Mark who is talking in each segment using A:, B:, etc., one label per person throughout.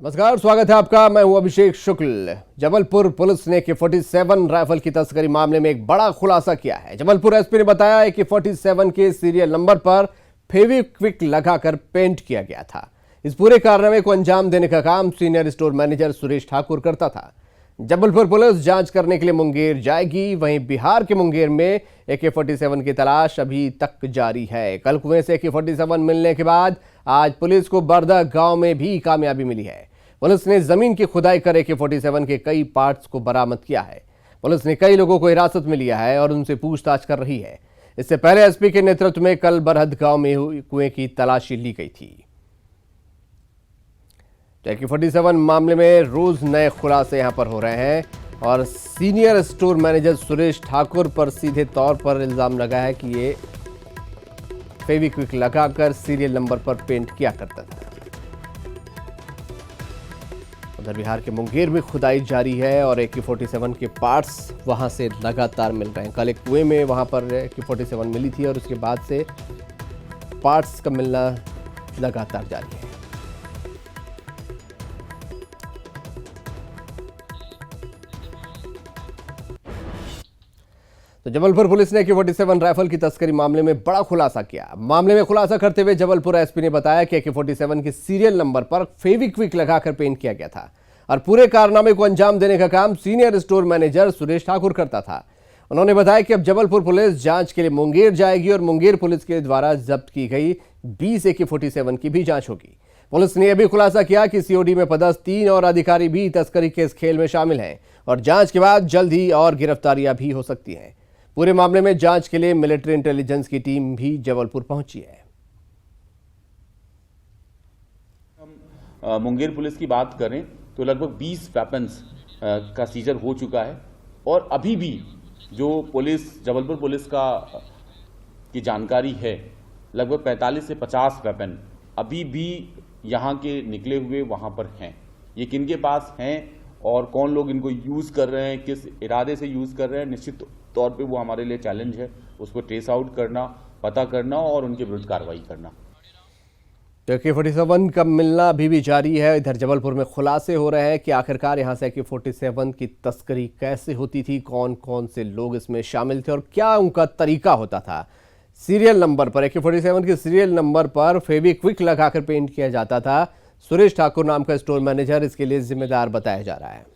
A: नमस्कार, स्वागत है आपका। मैं हूं अभिषेक शुक्ल। जबलपुर पुलिस ने AK-47 राइफल की तस्करी मामले में एक बड़ा खुलासा किया है। जबलपुर एसपी ने बताया AK-47 के सीरियल नंबर पर फेविक्विक लगाकर पेंट किया गया था। इस पूरे कारनामे को अंजाम देने का काम senior store manager Suresh Thakur करता था। जबलपुर पुलिस जांच करने के लिए मुंगेर जाएगी। वहीं बिहार के मुंगेर में AK-47 की तलाश अभी तक जारी है। कल कुएं से AK-47 मिलने के बाद आज पुलिस को बरदा गांव में भी कामयाबी मिली है। पुलिस ने जमीन की खुदाई कर AK-47 के कई पार्ट्स को बरामद किया है। पुलिस ने कई लोगों को हिरासत में लिया है और उनसे पूछताछ कर रही है। इससे पहले एसपी के नेतृत्व में कल बरहद गांव में हुई कुएं की तलाशी ली गई थी। AK-47 मामले में रोज नए खुलासे यहां पर हो रहे हैं और senior store manager Suresh Thakur पर सीधे तौर पर इल्जाम लगा है कि ये फेविक्विक लगाकर सीरियल नंबर पर पेंट किया करता था। उधर बिहार के मुंगेर में खुदाई जारी है और AK-47 के पार्ट्स वहां से लगातार मिल रहे हैं। कल एक कुएं में वहां पर AK-47 मिली थी और उसके बाद से पार्ट्स का मिलना लगातार जारी है। तो जबलपुर पुलिस ने AK-47 राइफल की तस्करी मामले में बड़ा खुलासा किया। मामले में खुलासा करते हुए जबलपुर एसपी ने बताया कि AK-47 के सीरियल नंबर पर फेविक्विक लगाकर पेंट किया गया था और पूरे कारनामे को अंजाम देने का काम senior store manager Suresh Thakur करता था। उन्होंने बताया कि अब जबलपुर पुलिस जांच के लिए मुंगेर जाएगी और मुंगेर पुलिस के द्वारा जब्त की गई 20 AK-47 की भी जांच होगी। पुलिस ने यह भी खुलासा किया कि COD में पदस्थ 3 और अधिकारी भी तस्करी के इस खेल में शामिल हैं और जांच के बाद जल्द ही और गिरफ्तारियां भी हो सकती हैं। पूरे मामले में जांच के लिए मिलिट्री इंटेलिजेंस की टीम भी जबलपुर पहुंची है।
B: हम मुंगेर पुलिस की बात करें तो लगभग 20 वेपन्स का सीजर हो चुका है और अभी भी जो पुलिस जबलपुर पुलिस की जानकारी है लगभग 45 से 50 वेपन अभी भी यहाँ के निकले हुए वहाँ पर हैं। ये किनके पास हैं और कौन लोग इनको यूज़ कर रहे हैं, किस इरादे से यूज़ कर रहे हैं, निश्चित तौर पे वो हमारे लिए चैलेंज है। उसको ट्रेस आउट करना, पता करना और उनके विरुद्ध कार्रवाई करना।
A: AK-47 का मिलना अभी भी जारी है। इधर जबलपुर में खुलासे हो रहे हैं कि आखिरकार यहां से AK-47 की तस्करी कैसे होती थी, कौन कौन से लोग इसमें शामिल थे और क्या उनका तरीका होता था। सीरियल नंबर पर AK-47 के सीरियल नंबर पर फेविक्विक लगाकर पेंट किया जाता था। सुरेश ठाकुर नाम का स्टोर मैनेजर इसके लिए जिम्मेदार बताया जा रहा है।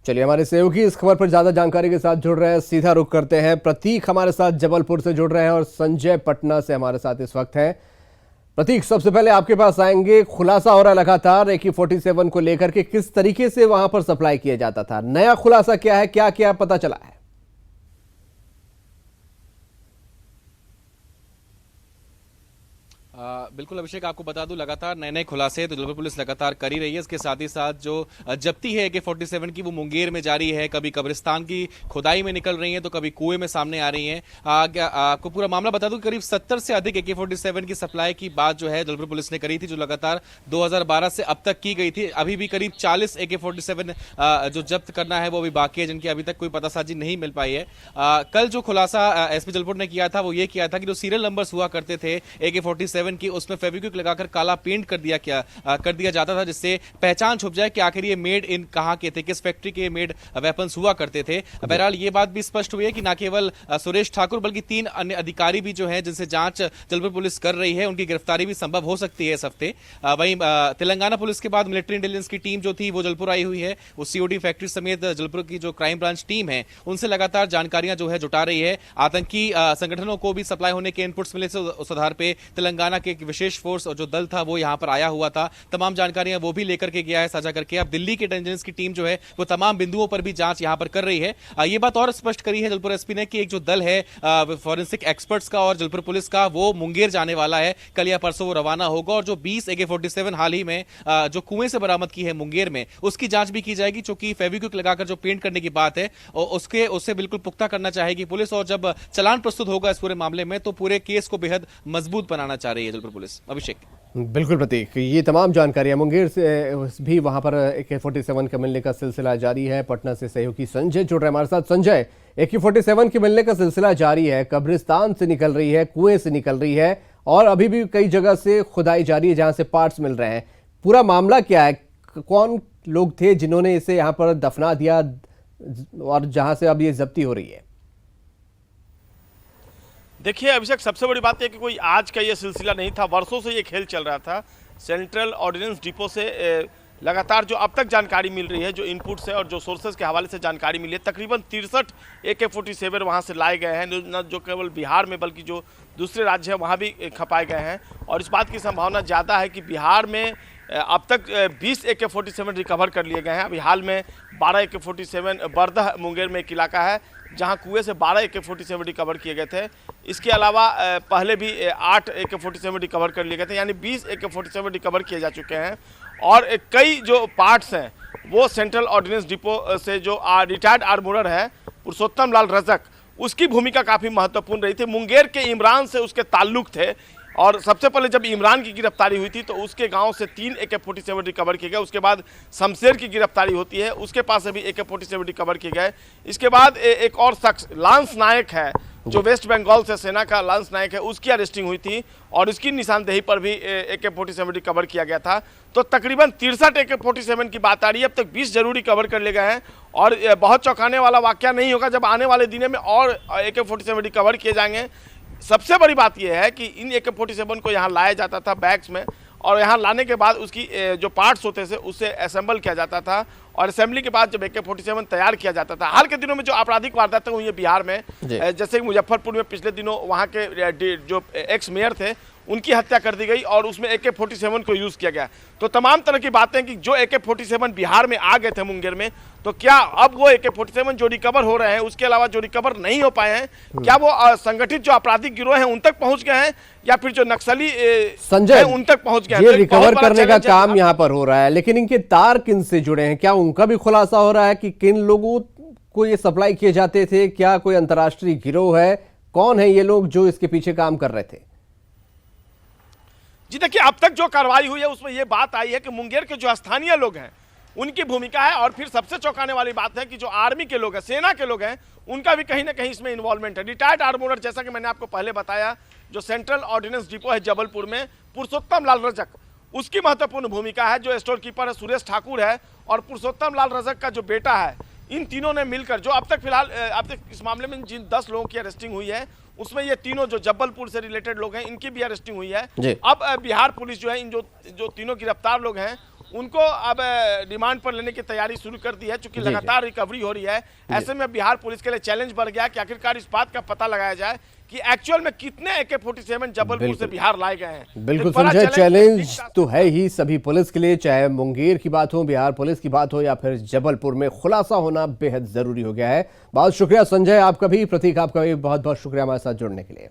A: चलिए, हमारे सहयोगी इस खबर पर ज्यादा जानकारी के साथ जुड़ रहे हैं। सीधा रुख करते हैं। प्रतीक हमारे साथ जबलपुर से जुड़ रहे हैं और संजय पटना से हमारे साथ इस वक्त हैं। प्रतीक, सबसे पहले आपके पास आएंगे। खुलासा हो रहा है लगातार AK-47 को लेकर के, किस तरीके से वहां पर सप्लाई किया जाता था, नया खुलासा क्या है, क्या क्या पता चला है?
C: बिल्कुल अभिषेक, आपको बता दूं लगातार नए नए खुलासे तो जबलपुर पुलिस लगातार कर ही रही है। इसके साथ ही साथ जो जब्ती है AK-47 की वो मुंगेर में जारी है। कभी कब्रिस्तान की खुदाई में निकल रही है तो कभी कुएं में सामने आ रही है। आपको पूरा मामला बता दूं, करीब 70 से अधिक AK-47 की सप्लाई की बात जो है जबलपुर पुलिस ने करी थी, जो लगातार 2012 से अब तक की गई थी। अभी भी करीब 40 AK-47 जो जब्त करना है वो अभी बाकी है, जिनकी अभी तक कोई पतासाजी नहीं मिल पाई है। कल जो खुलासा एसपी जबलपुर ने किया था वो ये किया था कि जो सीरियल नंबर्स हुआ करते थे AK-47 की, उसमें फेविक्विक लगाकर काला पेंट कर दिया जाता था, जिससे पहचान छुप जाए कि आखिर ये मेड इन कहां के थे, किस फैक्ट्री के मेड वेपन्स हुआ करते थे। बहरहाल ये बात भी स्पष्ट हुई है कि न केवल सुरेश ठाकुर बल्कि 3 अन्य अधिकारी भी जो हैं जिनसे जांच जबलपुर पुलिस कर रही है, उनकी गिरफ्तारी भी संभव हो सकती है इस हफ्ते। वहीं तेलंगाना पुलिस के बाद मिलिट्री इंटेलिजेंस की टीम जो थी वो जबलपुर आई हुई है। वो COD फैक्ट्री समेत जबलपुर की जो क्राइम ब्रांच टीम है उनसे लगातार जानकारियां जो है जुटा रही है। आतंकी संगठनों को भी सप्लाई होने के इनपुट्स मिले, उस आधार पर तेलंगाना के विशेष फोर्स और जो दल था वो यहां पर आया हुआ था। तमाम जानकारियां वो भी लेकर के गया है साझा करके। अब दिल्ली की इंटेलिजेंस की टीम जो है वो तमाम बिंदुओं पर भी जांच यहां पर कर रही है। ये बात और स्पष्ट करी है जबलपुर एसपी ने कि एक जो दल है फॉरेंसिक एक्सपर्ट्स का और जबलपुर पुलिस का, वो मुंगेर जाने वाला है। कल या परसों वो रवाना होगा और जो 20 AK-47 हाल ही में जो कुएं से बरामद की है मुंगेर में, उसकी जांच भी की जाएगी। चूंकि फेविक्विक लगाकर जो पेंट करने की बात है उससे बिल्कुल पुख्ता करना चाहेगी पुलिस और जब चालान प्रस्तुत होगा इस पूरे मामले में तो पूरे केस को बेहद मजबूत बनाना चाह रही है जबलपुर पुलिस। अभिषेक।
A: बिल्कुल प्रतीक, ये तमाम जानकारियां मुंगेर से भी वहां पर AK-47 का मिलने का सिलसिला जारी है। पटना से सहयोगी संजय जुड़ रहे हैं हमारे साथ। संजय, AK-47 के मिलने का सिलसिला जारी है। कब्रिस्तान से निकल रही है, कुएं से निकल रही है और अभी भी कई जगह से खुदाई जारी है जहां से पार्ट्स मिल रहे हैं। पूरा मामला क्या है? कौन लोग थे जिन्होंने इसे यहां पर दफना दिया और जहां से अब ये जब्ती हो रही है?
D: देखिए अभिषेक, सबसे बड़ी बात है कि कोई आज का ये सिलसिला नहीं था, वर्षों से ये खेल चल रहा था। सेंट्रल ऑर्डिनेंस डिपो से लगातार जो अब तक जानकारी मिल रही है, जो इनपुट से और जो सोर्सेज के हवाले से जानकारी मिली है, तकरीबन 63 AK-47 वहाँ से लाए गए हैं। न जो केवल बिहार में बल्कि जो दूसरे राज्य हैं वहाँ भी खपाए गए हैं। और इस बात की संभावना ज़्यादा है कि बिहार में अब तक 20 AK-47 रिकवर कर लिए गए हैं। अभी हाल में 12 AK-47 बरदह मुंगेर में एक इलाका है जहां कुएं से 12 AK-47 रिकवर किए गए थे। इसके अलावा पहले भी 8 AK-47 रिकवर कर लिए गए थे, यानी 20 AK-47 रिकवर किए जा चुके हैं। और कई जो पार्ट्स हैं वो सेंट्रल ऑर्डिनेंस डिपो से जो रिटायर्ड आर्मोरर है पुरुषोत्तम लाल रजक, उसकी भूमिका काफ़ी महत्वपूर्ण रही थी। मुंगेर के इमरान से उसके ताल्लुक थे और सबसे पहले जब इमरान की गिरफ्तारी हुई थी तो उसके गांव से 3 AK-47 रिकवर किए गए। उसके बाद शमशेर की गिरफ्तारी होती है, उसके पास से भी AK-47 रिकवर किए गए। इसके बाद एक और शख्स लांस नायक है जो वेस्ट बंगाल से सेना का लांस नायक है, उसकी अरेस्टिंग हुई थी और उसकी निशानदेही पर भी AK-47 रिकवर किया गया था। तो तकरीबन 63 AK-47 की बात आ रही है। अब तक 20 जरूर रिकवर कर ले गए हैं और बहुत चौंकाने वाला वाकया नहीं होगा जब आने वाले दिनों में और AK-47 रिकवर किए जाएंगे। सबसे बड़ी बात यह है कि इन AK-47 को यहाँ लाया जाता था बैग्स में और यहाँ लाने के बाद उसकी जो पार्ट्स होते थे उससे असेंबल किया जाता था और असेंबली के बाद जब AK-47 तैयार किया जाता था। हाल के दिनों में जो आपराधिक वारदातें हुई है बिहार में, जैसे कि मुजफ्फरपुर में पिछले दिनों वहाँ के जो एक्स मेयर थे उनकी हत्या कर दी गई और उसमें AK-47 को यूज़ किया गया। तो तमाम तरह की बातें कि जो AK-47 बिहार में आ गए थे मुंगेर में, तो क्या अब वो AK-47 जो रिकवर हो रहे हैं उसके अलावा जो रिकवर नहीं हो पाए हैं, क्या वो संगठित जो आपराधिक गिरोह हैं उन तक पहुंच गए हैं या फिर जो नक्सली
A: संजय
D: उन तक पहुंच गए हैं?
A: ये
D: तो
A: रिकवर करने का काम यहाँ पर हो रहा है, लेकिन इनके तार किन से जुड़े हैं? क्या उनका भी खुलासा हो रहा है कि किन लोगों को ये सप्लाई किए जाते थे? क्या कोई अंतर्राष्ट्रीय गिरोह है? कौन है ये लोग जो इसके पीछे काम कर रहे थे?
D: जी देखिए, अब तक जो कार्रवाई हुई है उसमें ये बात आई है कि मुंगेर के जो स्थानीय लोग हैं उनकी भूमिका है और फिर सबसे चौंकाने वाली बात है कि जो आर्मी के लोग हैं, सेना के लोग हैं, उनका भी कहीं ना कहीं इसमें इन्वॉल्वमेंट है। रिटायर्ड आर्मोरर, जैसा कि मैंने आपको पहले बताया, जो सेंट्रल ऑर्डिनेंस डिपो है जबलपुर में, पुरुषोत्तम लाल रजक, उसकी महत्वपूर्ण भूमिका है। जो स्टोर कीपर है सुरेश ठाकुर है और पुरुषोत्तम लाल रजक का जो बेटा है, इन तीनों ने मिलकर जो अब तक फिलहाल अब तक इस मामले में जिन 10 लोगों की अरेस्टिंग हुई है उसमें ये तीनों जो जबलपुर से रिलेटेड लोग हैं इनकी भी अरेस्टिंग हुई है। अब बिहार पुलिस जो है इन जो तीनों गिरफ्तार लोग हैं उनको अब रिमांड पर लेने की तैयारी शुरू कर दी है। चूंकि लगातार रिकवरी हो रही है, ऐसे में बिहार पुलिस के लिए चैलेंज बढ़ गया कि आखिरकार इस बात का पता लगाया जाए कि एक्चुअल में कितने AK-47 जबलपुर से बिहार लाए गए हैं।
A: बिल्कुल संजय, चैलेंज तो है ही सभी पुलिस के लिए, चाहे मुंगेर की बात हो, बिहार पुलिस की बात हो या फिर जबलपुर में खुलासा होना बेहद जरूरी हो गया है। बहुत शुक्रिया संजय आपका भी, प्रतीक आपका भी बहुत बहुत शुक्रिया हमारे साथ जुड़ने के लिए।